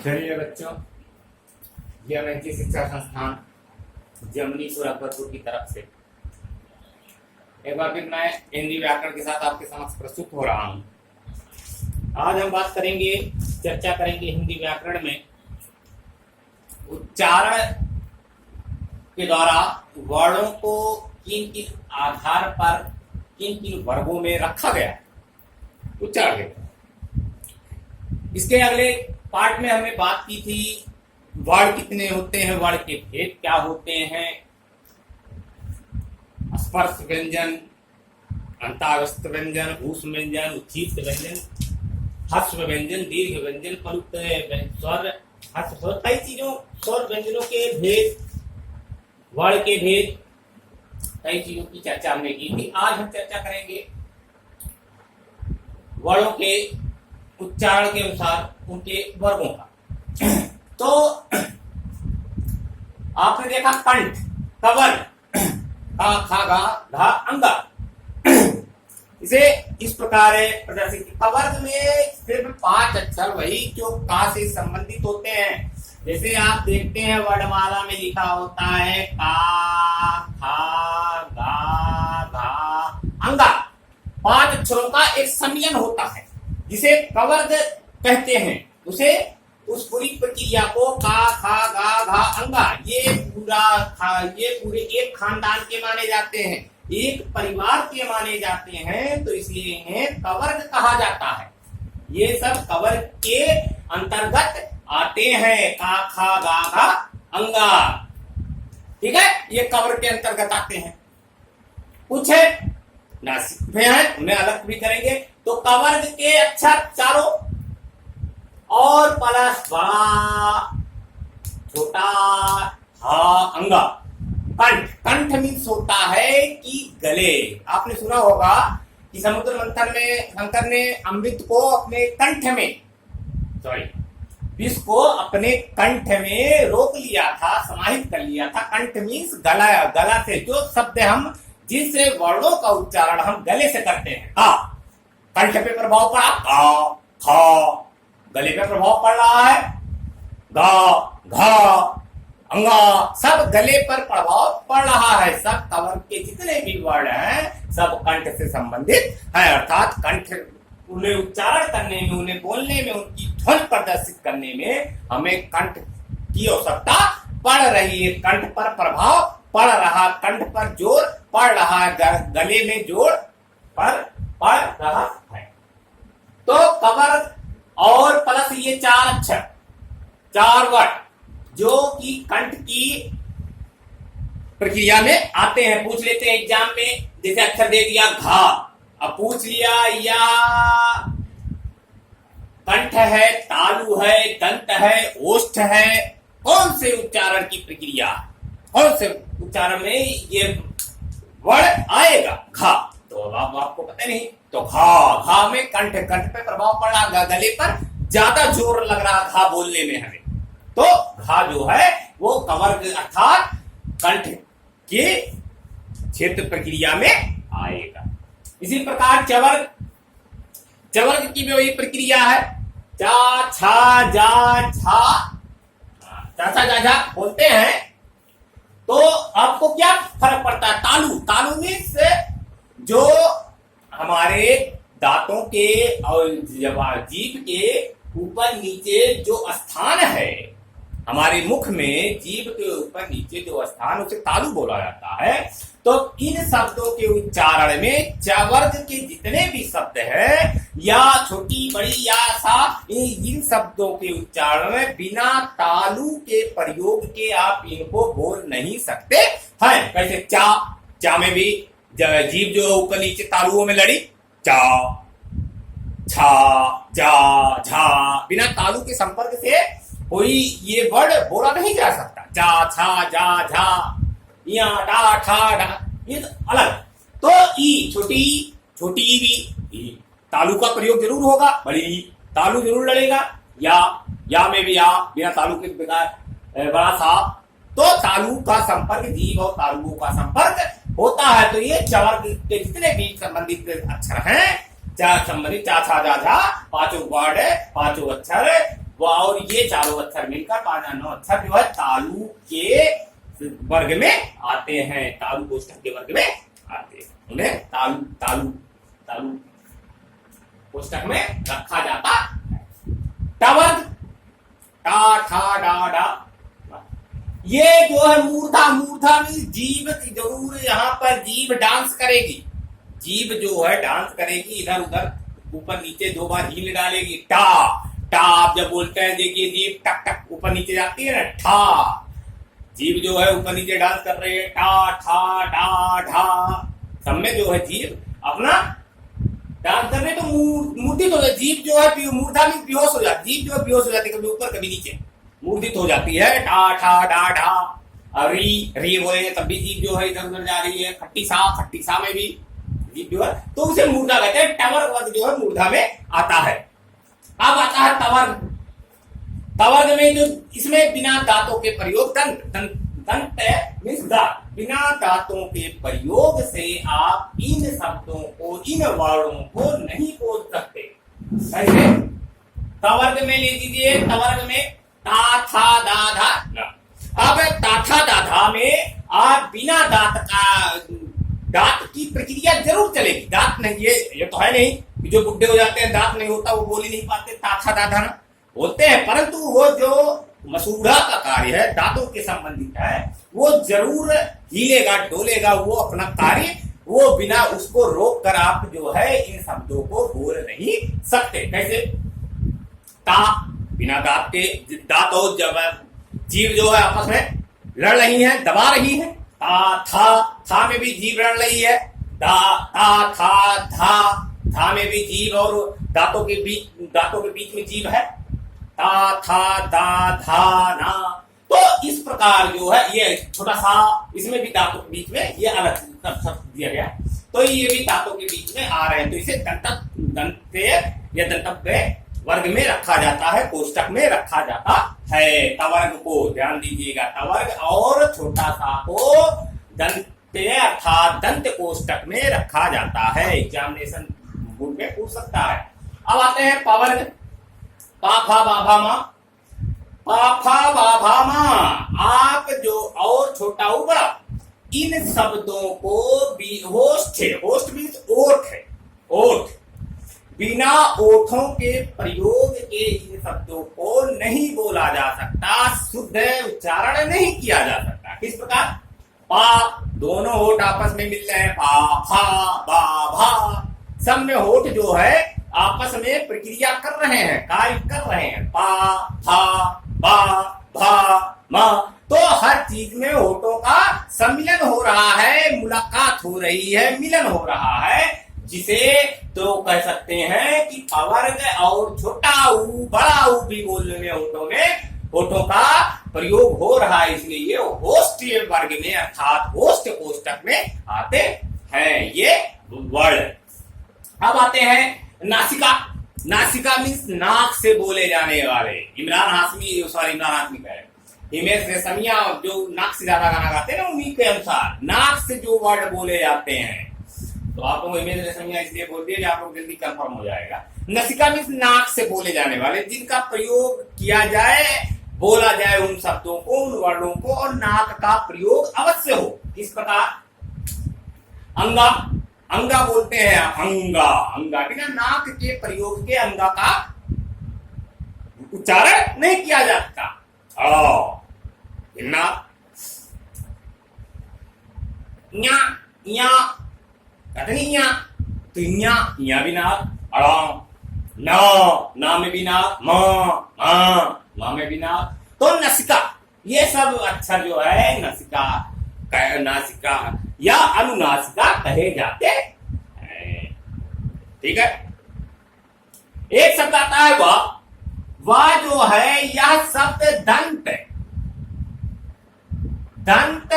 चलिए बच्चों, यह मैं शिक्षा संस्थान जमनीपुर अकबरपुर की तरफ से एक बार फिर मैं हिंदी व्याकरण के साथ आपके समक्ष प्रस्तुत हो रहा हूँ। आज हम बात करेंगे, चर्चा करेंगे हिंदी व्याकरण में उच्चारण के द्वारा वर्णों को किन किन आधार पर किन किन वर्गों में रखा गया है उच्चारण के। इसके अगले पार्ट में हमने बात की थी वर्ण कितने होते हैं, वर्ण के भेद क्या होते हैं, स्पर्श व्यंजन, अंतागस्त व्यंजन, भूष व्यंजन, उच्छिष्ट व्यंजन, ह्रस्व व्यंजन, दीर्घ व्यंजन, परुक्त स्वर, ह्रस्व स्वर, कई चीजों स्वर व्यंजनों के भेद, वर्ण के भेद, कई चीजों की चर्चा हमने की थी। आज हम चर्चा करेंगे वर्णों के उच्चारण के अनुसार उनके वर्गों का। तो आपने देखा कंठ, कवर, खा खा गा घा अंगा, इसे इस प्रकार प्रदर्शित। कवर्ग में सिर्फ 5 अक्षर वही जो का से संबंधित होते हैं। जैसे आप देखते हैं वर्णमाला में लिखा होता है का खा गा घा अंगा, 5 अक्षरों का एक सम्मिलन होता है जिसे कवर्ग कहते हैं। उसे उस पूरी प्रक्रिया को का खा गा घा अंगा ये पूरे एक खानदान के माने जाते हैं, एक परिवार के माने जाते हैं, तो इसलिए इन्हें कवर्ग कहा जाता है। ये सब कवर्ग के अंतर्गत आते हैं, का खा गा घा अंगा, ठीक है, ये कवर्ग के अंतर्गत आते हैं। कुछ है नासिक में है, उन्हें अलग भी करेंगे। तो कवर्ग के अक्षर चारों और प्लस बड़ा छोटा हा अंगा। कंठ, कंठ मीन्स होता है कि गले। आपने सुना होगा कि समुद्र मंथन में शंकर ने अमृत को अपने कंठ में, विष को अपने कंठ में रोक लिया था, समाहित कर लिया था। कंठ मीन्स गला, गला से जो शब्द हम जिस वर्णों का उच्चारण हम गले से करते हैं, कंठ पे प्रभाव पड़ा, का खा, गले पे प्रभाव पड़ रहा है, गा घा अंगा, सब गले पर प्रभाव पड़ रहा है। सब कवर्ग के जितने भी वर्ण हैं सब कंठ से संबंधित है, अर्थात कंठ उन्हें उच्चारण करने में, उन्हें बोलने में, उनकी ध्वनि प्रदर्शित करने में हमें कंठ की आवश्यकता पड़ रही है। कंठ पर प्रभाव पड़ रहा, कंठ पर जोर पड़ रहा है, गले में जोर पर पड़ रहा है। तो कवर्ग और प्लस ये 4 अक्षर, 4 वर्ण जो कि कंठ की प्रक्रिया में आते हैं। पूछ लेते हैं एग्जाम में, जैसे अक्षर दे दिया घा, अब पूछ लिया या कंठ है, तालु है, दंत है, ओष्ठ है, कौन से उच्चारण की प्रक्रिया, कौन से उच्चारण में ये वर्ण आएगा घा, तो अब आपको पता नहीं। तो घा में कंठ, कंठ पे प्रभाव पड़ रहा, गले पर ज्यादा जोर लग रहा घा बोलने में हमें, तो घा जो है वो कवर्ग अर्थात कंठ के क्षेत्र प्रक्रिया में आएगा। इसी प्रकार चवर्ग, चवर्ग की भी वही प्रक्रिया है, जा छा जा झा, चा जा झा बोलते हैं। तो आपको क्या फर्क पड़ता है? तालु, तालु में से जो हमारे दांतों के और जीभ के ऊपर नीचे जो स्थान है, हमारे मुख में जीभ के ऊपर नीचे जो स्थान, उसे तालु बोला जाता है। तो इन शब्दों के उच्चारण में चवर्ग के जितने भी शब्द हैं, या छोटी बड़ी या सा, इन शब्दों के उच्चारण में बिना तालु के प्रयोग के आप इनको बोल नहीं सकते हैं। कैसे? चा, चा में भी जीभ जो ऊपर नीचे तालुओं में लड़ी, चा छा जा झा, बिना तालु के संपर्क से कोई ये वर्ड बोला नहीं जा सकता। चा छा जा झा, या डा ठा डा, ये अलग। तो ई, छोटी छोटी ई भी तालु का प्रयोग जरूर होगा, बड़ी तालु जरूर लड़ेगा। या में भी या बिना तालु के बड़ा सा, तो तालु का संपर्क, जीभ और तालुओं का संपर्क होता है। तो ये चवर्ग के जितने भी संबंधित अक्षर हैं, संबंधित चा छा जा झा, 5 वर्ड, 5 अक्षर वो और ये चारों अक्षर मिलकर 5 9 अक्षर जो है तालु के वर्ग में आते हैं, तालु कोष्ठक के वर्ग में आते हैं, उन्हें तालु तालु तालु कोष्ठक में रखा जाता है। टवर्ग टा ठा डा डा, ये जो है मूर्धा, मूर्धा में जीभ जरूर यहाँ पर जीभ डांस करेगी, जीभ जो है डांस करेगी, इधर उधर ऊपर नीचे 2 बार हील डालेगी। टा टा आप जब बोलते हैं देखिए जीभ टक टक ऊपर नीचे जाती है ना, ठा जीभ जो है ऊपर नीचे डांस कर रही है, टा ठा डा ढा, सब में जो है जीभ अपना डांस कर रहे, तो मूर्धित हो जाती जीभ जो है, मूर्धा में बेहोश हो जाती, जीभ जो है बेहोश हो जाती है, कभी ऊपर कभी नीचे मूर्धित हो जाती है। टा ठा डा ढा, और री बोले तब भी जीभ जो है इधर उधर जा रही है। खट्टी सा में भी जीभ जो है, तो उसे मूर्धा कहते हैं। टवर्ग वर्ग जो है मूर्धा में आता है। अब आता है तवर्ग। तवर्ग में जो इसमें बिना दांतों के प्रयोग, दंत मीन्स दांत, बिना दांतों के प्रयोग से आप इन शब्दों को, इन वर्णों को नहीं बोल सकते। ऐसे तवर्ग में ले लीजिए, तवर्ग में ता था दा धा ना। अब ता था दा धा में आप बिना दांत की प्रक्रिया जरूर चलेगी। दांत नहीं, ये तो है नहीं कि जो बुढ़े हो जाते हैं दांत नहीं होता वो बोल ही नहीं पाते, ता था दा धा ना बोलते हैं, परंतु वो जो मसूड़ा का कार्य है, दांतों के संबंधित है, वो जरूर हिलेगा डोलेगा, वो अपना कार्य, वो बिना उसको रोक कर आप जो है इन शब्दों को बोल नहीं सकते। कैसे? ता बिना दांत के, दांत और जब जीभ जो है आपस में लड़ रही है, दबा रही है। था में भी जीभ लड़ रही है, दा ता था धा में भी जीभ और दांतों के बीच में जीभ है, ता था दा धा ना। तो इस प्रकार जो है ये छोटा सा, इसमें भी दांतों के बीच में ये अलग शब्द दिया गया, तो ये भी दांतों के बीच में आ रहे हैं, तो इसे दंते या दंतव्य वर्ग में रखा जाता है, कोष्ठक में रखा जाता है। तवर्ग को ध्यान दीजिएगा, तवर्ग और छोटा सा को दंते अर्थात दंत कोष्ठक में रखा जाता है। एग्जामिनेशन बोर्ड में पूछ सकता है। अब आते हैं पवर्ग। पा फा बा भा मा, पा फा बा भा मा, आप जो और छोटा हो बड़ा, इन शब्दों को भी होस्ट है, होस्ट मीन्स ओठ है, ओठ, बिना ओठों के प्रयोग के इन शब्दों को नहीं बोला जा सकता, शुद्ध उच्चारण नहीं किया जा सकता। किस प्रकार? पा, दोनों होठ आपस में मिल रहे हैं, पा फा बा भा, सब में होठ जो है आपस में प्रक्रिया कर रहे हैं, कार्य कर रहे हैं, पा फा बा भा मा, तो हर चीज में होठों का सम्मिलन हो रहा है, मुलाकात हो रही है, मिलन हो रहा है, जिसे तो कह सकते हैं कि पवर्ग और छोटा ऊ बड़ा ऊ भी बोलने में होठों का प्रयोग हो रहा है, इसलिए ये होस्ट वर्ग में अर्थात होस्ट कोष्ठक में आते हैं ये वर्ड। अब आते हैं नासिका। नासिका मीन्स नाक से बोले जाने वाले। इमरान हाशमी कह रहे, हिमेश रेशमिया जो नाक से ज्यादा गाना गाते हैं ना, उन्हीं के अनुसार नाक से जो वर्ड बोले जाते हैं, तो आप लोग हिमेश रेशमिया इसलिए बोल दिए कि आप लोग जल्दी कंफर्म हो जाएगा। नासिका मीन्स नाक से बोले जाने वाले, जिनका प्रयोग किया जाए, बोला जाए उन शब्दों को, उन वर्णों को, और नाक का प्रयोग अवश्य हो। किस प्रकार? अंगा, अंगा बोलते हैं, अंगा अंगा, बिना नाक के प्रयोग के अंगा का उच्चारण नहीं किया जाता। नाक न्या न्या कहते नहीं, न्या तो न्या भी नाक, ना में भी नाक, मां में भी नाक, तो नसिका, ये सब अक्षर जो है नसिका, नासिका या अनुनासिका कहे जाते हैं। ठीक है। एक शब्द आता है वह जो है यह शब्द दंत, दंत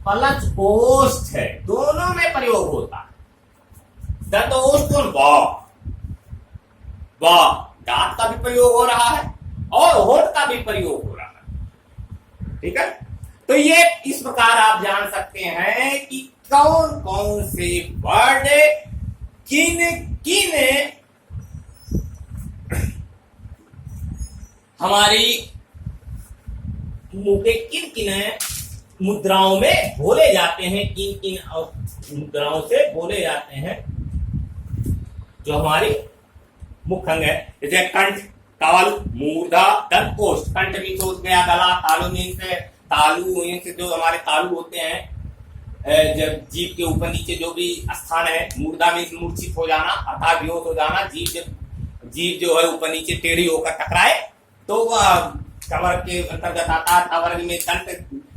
प्लस ओष्ठ है, दोनों में प्रयोग होता है। दंत ओष्ठ वाह, दांत का भी प्रयोग हो रहा है और होठ का भी प्रयोग हो रहा है। ठीक है। तो ये इस प्रकार आप जान सकते हैं कि कौन कौन से वर्ड किन किन हमारी मुंह के किन किन मुद्राओं में बोले जाते हैं, किन किन मुद्राओं से बोले जाते हैं जो हमारी मुख्य अंग है। जैसे कंठ, ताल, मूर्धा, दंत, कोष्ठ। कंठ मीन्स हो गया गला, तालु मीन्स तालु मीन्स जो हमारे तालु होते हैं, जब जीभ के ऊपर नीचे जो भी स्थान है। मूर्धा मीन्स मूर्छित हो जाना अर्थात बेहोश हो जाना। जीभ जो है ऊपर नीचे टेढ़ी होकर टकराए तो वह कवर के अंतर्गत आता है। कवर में दंत,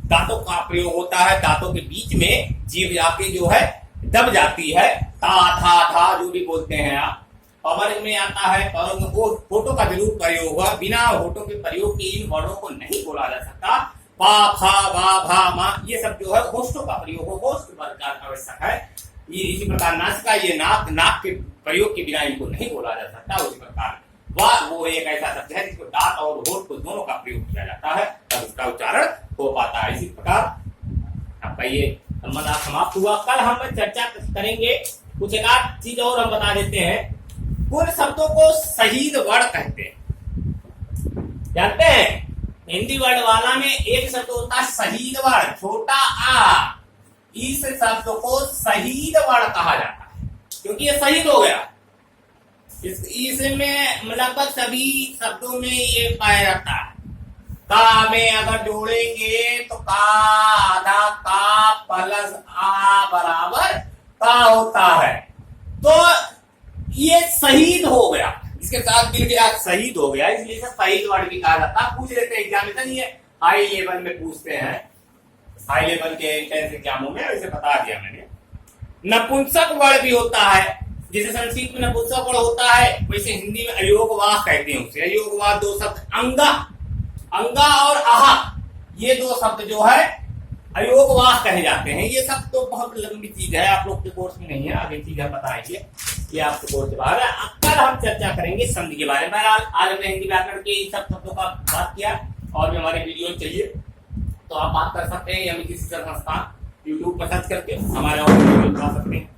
दांतों का प्रयोग होता है। दांतों के बीच में जीभ जाके जो है दब जाती है। ता, था, था जो भी बोलते हैं आप। और में आता है और होठों का जरूर प्रयोग हुआ। बिना होठों के प्रयोग के इन वर्णों को नहीं बोला जा सकता। पा, फा, बा, भा, मा, ये सब जो है होठों का प्रयोग हो, होठ का आवश्यक है। ये इसी प्रकार नासिका, ये नाक, नाक के प्रयोग के बिना इनको नहीं बोला जा सकता। उसी प्रकार वाह वो एक ऐसा शब्द है जिसको दांत और होठ को दोनों का प्रयोग किया जाता है तब उसका उच्चारण हो पाता है। इसी प्रकार आपका ये संबंध समाप्त हुआ। कल हम चर्चा करेंगे कुछ एक आध चीज और हम बता देते हैं। कुछ शब्दों को शहीद वर्ण कहते हैं, जानते हैं? हिंदी वर्ण वाला में एक शब्द होता है शहीद वर्ण, छोटा आ। इस शब्द को शहीद वर्ण कहा जाता है क्योंकि ये शहीद हो गया। इसमें लगभग सभी शब्दों में ये पाया जाता है। का में अगर जोड़ेंगे तो का आधा का प्लस आ बराबर का होता है, तो ये शहीद हो गया, इसके साथ मिल गया शहीद हो गया, इसलिए इसे शहीद वर्ड भी कहा जाता है। पूछ लेते हैं एग्जामिनेशन, ये हाई लेवल में पूछते हैं, हाई लेवल के एंट्रेंस एग्जामों में, वैसे बता दिया मैंने। नपुंसक वर्ड भी होता है, जैसे संस्कृत में नपुंसक वर्ड होता है वैसे हिंदी में अयोगवाह कहते हैं उसे। अयोगवाह दो शब्द अंगा, अंगा और आहा, ये दो शब्द जो है अयोगवाह कहे जाते हैं। ये सब तो बहुत लंबी चीज है, आप लोग के कोर्स में नहीं है, आगे चीजें बताएंगे, ये आपके कोर्स के बाहर है। कल हम चर्चा करेंगे संधि के बारे में। आज हमने हिंदी व्याकरण के सब शब्दों का बात किया और भी हमारे वीडियो चाहिए तो आप बात कर सकते हैं, या किसी संस्थान यूट्यूब पर सर्च करके हमारे और वीडियो बता सकते हैं।